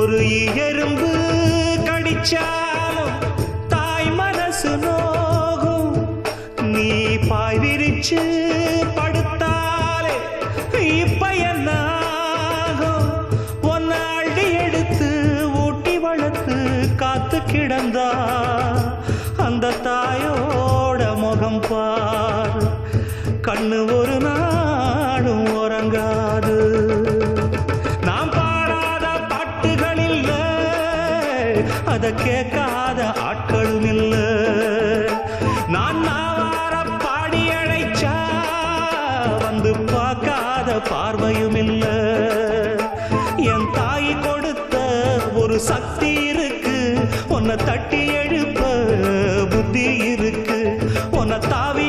ஒரு எறும்பு கடிச்சாலும் தாய் மனசு நோகும். நீ பாய் விரிச்சு படுத்தாலே இப்ப என்ன ஆகும்? ஒன்ன அள்ளி எடுத்து ஊட்டி வளர்த்து காத்து கிடந்தா அந்த தாயோட முகம் பார். கண்ணு ஒரு நாடும் உறங்காது. நாம் பாடாத பாட்டுகள் இல்ல, அத கேட்காத ஆட்களும் இல்ல. நான் நாவார பாடி அழைச்சா வந்து பார்க்காத பார்வையும் இல்ல. என் தாய் கொடுத்த ஒரு சக்தி இருக்கு, உன்னை தட்டி எழுப்ப புத்தி இருக்கு. உன்னை தாவி